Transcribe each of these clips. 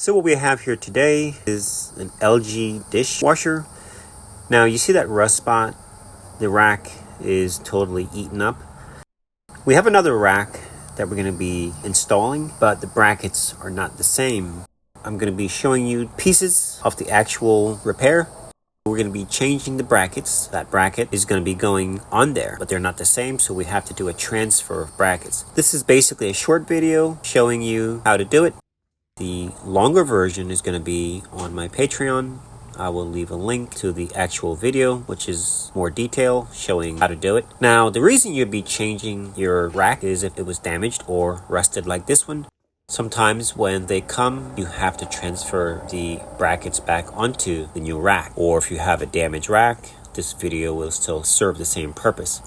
So what we have here today is an LG dishwasher. Now you see that rust spot? The rack is totally eaten up. We have another rack that we're going to be installing, but the brackets are not the same. I'm going to be showing you pieces of the actual repair. We're going to be changing the brackets. That bracket is going to be going on there, but they're not the same, so we have to do a transfer of brackets. This is basically a short video showing you how to do it. The longer version is going to be on my Patreon. I will leave a link to the actual video, which is more detail showing how to do it. Now, the reason you'd be changing your rack is if it was damaged or rusted like this one. Sometimes when they come, you have to transfer the brackets back onto the new rack. Or if you have a damaged rack, this video will still serve the same purpose.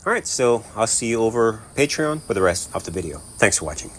Alright, so I'll see you over Patreon for the rest of the video. Thanks for watching.